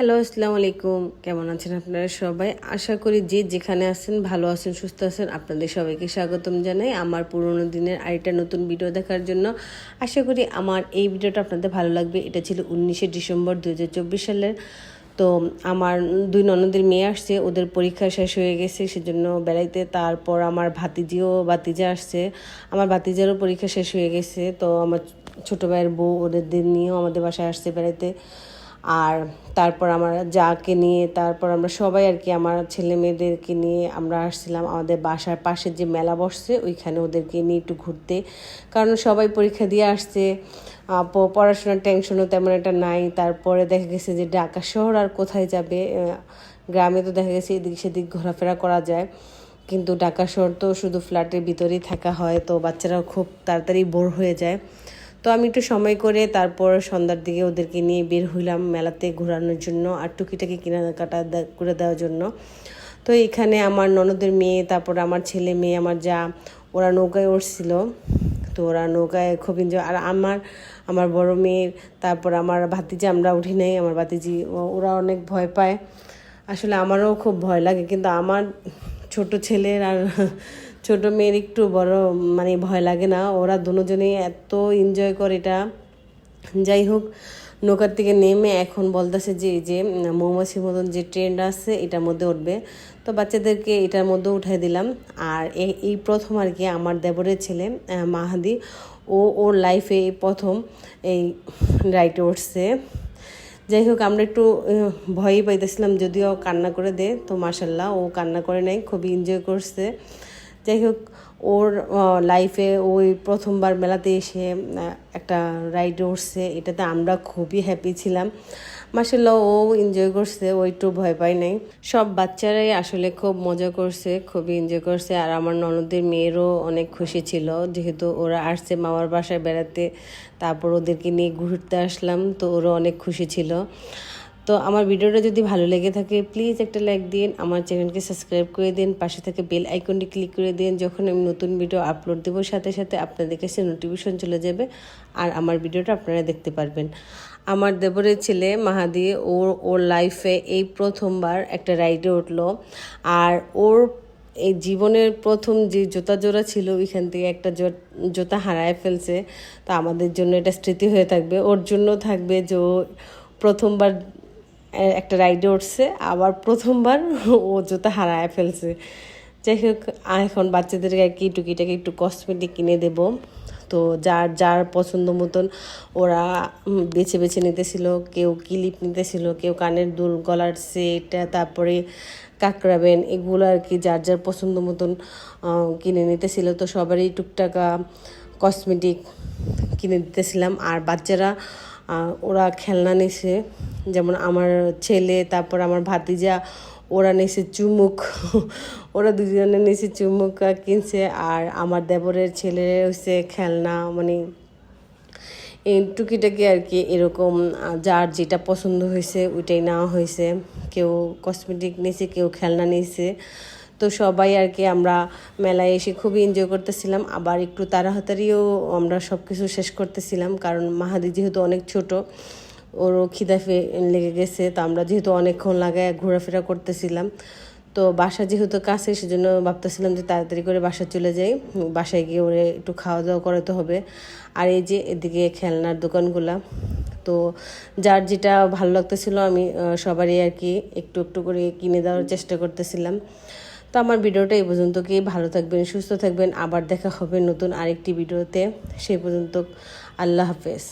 Hello, আসসালামু আলাইকুম। কেমন আছেন আপনারা সবাই? আশা করি যে যেখানে আছেন ভালো আছেন, সুস্থ আছেন। আপনাদের সবাইকে স্বাগতম জানাই আমার পুরোনো দিনের আরেকটা নতুন ভিডিও দেখার জন্য। আশা করি আমার এই ভিডিওটা আপনাদের ভালো লাগবে। এটা ছিল 19শে ডিসেম্বর 2024 সালের। তো আমার দুই ননদের মেয়ে আসছে, ওদের পরীক্ষা শেষ হয়ে গেছে, সেজন্য বেড়াইতে। তারপর আমার ভাতিজা আসছে, আমার ভাতিজারও পরীক্ষা শেষ হয়ে গেছে। তো আমার ছোটো ভাইয়ের বউ ওদের নিয়েও আমাদের বাসায় আসছে বেড়াইতে। আর তারপর আমার যাকে নিয়ে তারপর আমরা সবাই আর কি আমার ছেলে মেয়েদেরকে নিয়ে আমরা আসছিলাম আমাদের বাসার পাশে যে মেলা বসছে ওইখানে ওদেরকে নিয়ে একটু ঘুরতে। কারণ সবাই পরীক্ষা দিয়ে আসছে, পড়াশোনার টেনশনও তেমন একটা নাই। তারপরে দেখা গেছে যে ঢাকা শহর আর কোথায় যাবে, গ্রামে তো দেখা গেছে এদিক সেদিক ঘোরাফেরা করা যায়, কিন্তু ঢাকা শহর তো শুধু ফ্ল্যাটের ভিতরেই থাকা হয়, তো বাচ্চারাও খুব তাড়াতাড়ি বোর হয়ে যায়। তো আমি একটু সময় করে তারপর সন্ধ্যার দিকে ওদেরকে নিয়ে বের হইলাম মেলাতে ঘোরানোর জন্য আর টুকিটাকি কেনাকাটা করে দেওয়ার জন্য। তো এখানে আমার ননদের মেয়ে, তারপর আমার ছেলে মেয়ে, আমার ওরা নৌকায় উঠছিল। তো ওরা নৌকায় খুব এনজয়। আর আমার বড় মেয়ের, তারপর আমার ভাতিজি, আমরা উঠি নাই, আমার ভাতিজি ওরা অনেক ভয় পায়। আসলে আমারও খুব ভয় লাগে, কিন্তু আমার ছোট ছেলের আর ছোট মেয়ের একটু বড় ভয় লাগে না। ওরা দুজনেই এত এনজয় করে এটা। যাই হোক, নৌকার থেকে নেমে এখন বলতেছে যে মৌমাছির মতন যে ট্রেন্ড আছে এটার মধ্যে উঠবে। তো বাচ্চাদেরকে এটার মধ্যে উঠাই দিলাম। আর এই প্রথম আর কি আমার দেবরের ছেলে মাহাদি, ওর লাইফে এই প্রথম এই রাইডে উঠছে। যাই হোক, আমরা একটু ভয়ই পাইতেছিলাম, যদিও কান্না করে তো মাশাল্লাহ ও কান্না করে নাই, খুবই এনজয় করছে। যাই হোক, ওর লাইফে ওই প্রথমবার মেলাতে এসে একটা রাইডে উঠছে, এটাতে আমরা খুবই হ্যাপি ছিলাম। মাশাল্লাহ ও এনজয় করছে, ও একটু ভয় পায় নাই। সব বাচ্চারাই আসলে খুব মজা করছে, খুবই এনজয় করছে। আর আমার ননদের মেয়েরও অনেক খুশি ছিল, যেহেতু ওরা আসছে মামার বাসায় বেড়াতে, তারপর ওদেরকে নিয়ে ঘুরতে আসলাম, তো ওরও অনেক খুশি ছিল। তো আমার ভিডিওটা যদি ভালো লেগে থাকে প্লিজ একটা লাইক দিন, আমার চ্যানেলকে সাবস্ক্রাইব করে দিন, পাশে থেকে বেল আইকনটি ক্লিক করে দিন। যখন আমি নতুন ভিডিও আপলোড দেবো সাথে সাথে আপনাদের কাছে নোটিফিকেশন চলে যাবে আর আমার ভিডিওটা আপনারা দেখতে পারবেন। আমার দেবরের ছেলে মাহাদি ওর লাইফে এই প্রথমবার একটা রাইডে উঠলো। আর ওর এই জীবনের প্রথম যে জুতা জোড়া ছিল ওইখান থেকে একটা জুতা হারায় ফেলছে। তো আমাদের জন্য এটা স্মৃতি হয়ে থাকবে, ওর জন্য থাকবে যে প্রথমবার একটা রাইডে উঠছে, আবার প্রথমবার ও জুতা হারায় ফেলছে। যাই হোক, এখন বাচ্চাদেরকে আর কি টুকিটাকি একটু কসমেটিক কিনে দেব। তো যার যার পছন্দ মতন ওরা বেছে বেছে নিতেছিল, কেউ ক্লিপ নিতেছিল, কেউ কানের দুল, গলার সেট, তারপরে কাকরাবেন, এগুলো আর কি যার যার পছন্দ মতন কিনে নিতেছিল। তো সবারই টুকটাকা কসমেটিক কিনে দিতেছিলাম। আর বাচ্চারা ওরা খেলনা নিছে, যেমন আমার ছেলে, তারপর আমার ভাতিজা, ওরা নিছে চুমুক ওরা দুজনে নিছে চুমুক কিনছে। আর আমার দেবরের ছেলে হচ্ছে খেলনা, এই টুকিটাকি আর কি, এরকম যার যেটা পছন্দ হয়েছে ওইটাই নেওয়া হয়েছে। কেউ কসমেটিক নিয়েছে, কেউ খেলনা নিয়েছে। তো সবাই আর কি আমরা মেলায় এসে খুবই এনজয় করতেছিলাম। আবার একটু তাড়াতাড়িও আমরা সব কিছু শেষ করতেছিলাম, কারণ মাহাদি যেহেতু অনেক ছোট, ওরও খিদা লেগে গেছে। তো আমরা যেহেতু অনেকক্ষণ লাগায় ঘোরাফেরা করতেছিলাম, তো বাসা যেহেতু কাছে, সেজন্য ভাবতেছিলাম যে তাড়াতাড়ি করে বাসা চলে যাই, বাসায় গিয়ে ওরে একটু খাওয়া দাওয়া করাতে হবে। আর এই যে এদিকে খেলনার দোকানগুলা, তো যার যেটা ভালো লাগতেছিল আমি সবারই আর কি একটু একটু করে কিনে দেওয়ার চেষ্টা করতেছিলাম। তো আমার ভিডিওটা এই পর্যন্ত, কি ভালো থাকবেন, সুস্থ থাকবেন, আবার দেখা হবে নতুন আরেকটি ভিডিওতে। সেই পর্যন্ত আল্লাহ হাফেজ।